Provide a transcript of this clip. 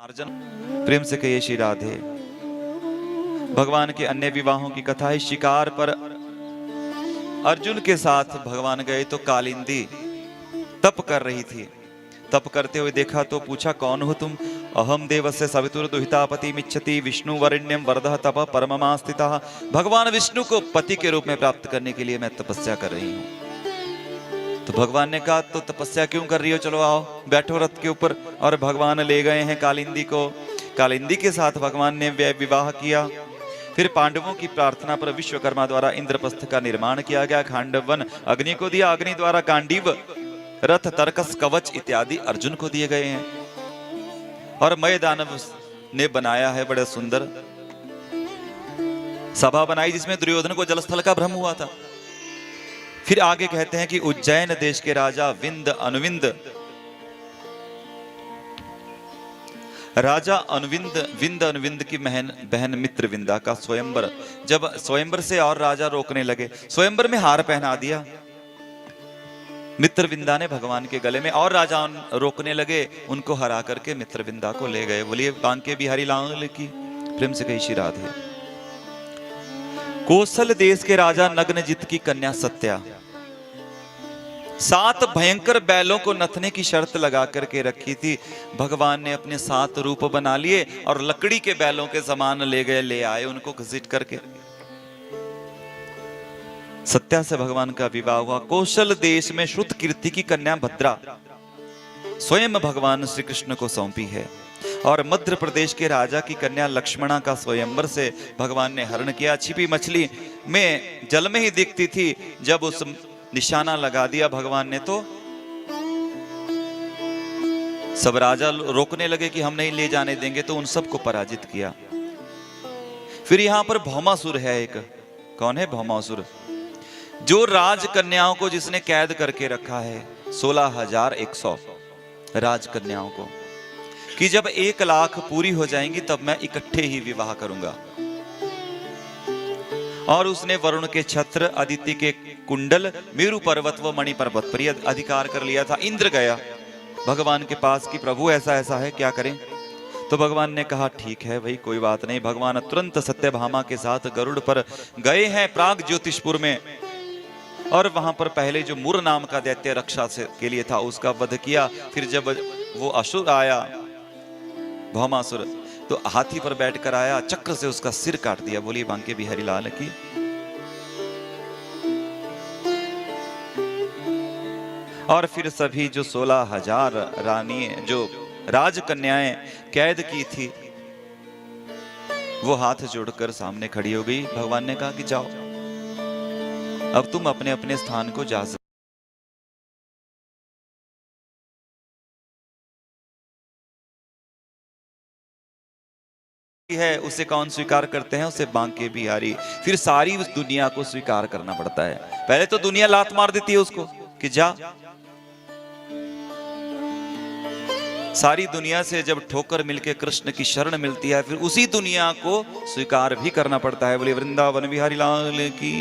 अर्जुन प्रेम से कहिए श्री राधे। भगवान के अन्य विवाहों की कथा है। शिकार पर अर्जुन के साथ भगवान गए तो कालिंदी तप कर रही थी। तप करते हुए देखा तो पूछा, कौन हो तुम? अहम देवस्य सवितुर दुहितापति मिच्छति विष्णु वरिण्यम वरदः तप परममास्थितः। भगवान विष्णु को पति के रूप में प्राप्त करने के लिए मैं तपस्या कर रही हूँ। तो भगवान ने कहा, तो तपस्या क्यों कर रही हो? चलो आओ, बैठो रथ के ऊपर। और भगवान ले गए हैं कालिंदी को। कालिंदी के साथ भगवान ने विवाह किया। फिर पांडवों की प्रार्थना पर विश्वकर्मा द्वारा इंद्रप्रस्थ का निर्माण किया गया। खांडवन अग्नि को दिया, अग्नि द्वारा गांडीव, रथ, तर्कस, कवच इत्यादि अर्जुन को दिए गए हैं। और मय दानव ने बनाया है बड़े सुंदर सभा बनाई जिसमें दुर्योधन को जलस्थल का भ्रम हुआ था। फिर आगे कहते हैं कि उज्जैन देश के राजा विंद अनुविंद, राजा विंद अनुविंद की बहन मित्रविंदा का स्वयंवर, जब स्वयंवर से और राजा रोकने लगे, स्वयंवर में हार पहना दिया मित्रविंदा ने भगवान के गले में, और राजा रोकने लगे, उनको हरा करके मित्रविंदा को ले गए। बोलिए बांके बिहारी लाल की। प्रेम से कही श्री राधे। कौशल देश के राजा नग्नजित की कन्या सत्या 7 भयंकर बैलों को नथने की शर्त लगा करके रखी थी। भगवान ने अपने 7 रूप बना लिए और लकड़ी के बैलों के समान ले आए उनको घसीट करके। सत्या से भगवान का विवाह हुआ। कौशल देश में श्रुत कीर्ति की कन्या भद्रा स्वयं भगवान श्री कृष्ण को सौंपी है। और मध्य प्रदेश के राजा की कन्या लक्ष्मणा का स्वयंवर से भगवान ने हरण किया। छिपी मछली में जल में ही दिखती थी, जब उस निशाना लगा दिया भगवान ने तो सब राजा रोकने लगे कि हम नहीं ले जाने देंगे, तो उन सबको पराजित किया। फिर यहां पर भौमासुर है एक। कौन है भौमासुर? जो राजकन्याओं को जिसने कैद करके रखा है 16,100 राजकन्याओं को, कि जब 1 लाख पूरी हो जाएंगी तब मैं इकट्ठे ही विवाह करूंगा। और उसने वरुण के छत्र, अदिति के कुंडल, मेरु पर्वत व मणि पर्वत पर अधिकार कर लिया था। इंद्र गया भगवान के पास कि प्रभु ऐसा ऐसा है, क्या करें? तो भगवान ने कहा ठीक है भाई, कोई बात नहीं। भगवान तुरंत सत्यभामा के साथ गरुड़ पर गए हैं प्राग ज्योतिषपुर में, और वहां पर पहले जो मुर नाम का दैत्य रक्षा के लिए था उसका वध किया। फिर जब वो असुर आया भौमासुर, तो हाथी पर बैठकर आया, चक्र से उसका सिर काट दिया। बोलिए बांके बिहारी लाल की। और फिर सभी जो 16,000 रानी जो राजकन्याएं कैद की थी वो हाथ जोड़कर सामने खड़ी हो गई। भगवान ने कहा कि जाओ, अब तुम अपने अपने स्थान को जा सकते है। उसे कौन स्वीकार करते हैं? उसे बांके बिहारी। फिर सारी उस दुनिया को स्वीकार करना पड़ता है। पहले तो दुनिया लात मार देती है उसको कि जा। सारी दुनिया से जब ठोकर मिलके कृष्ण की शरण मिलती है, फिर उसी दुनिया को स्वीकार भी करना पड़ता है। बोले वृंदावन बिहारी लाल की।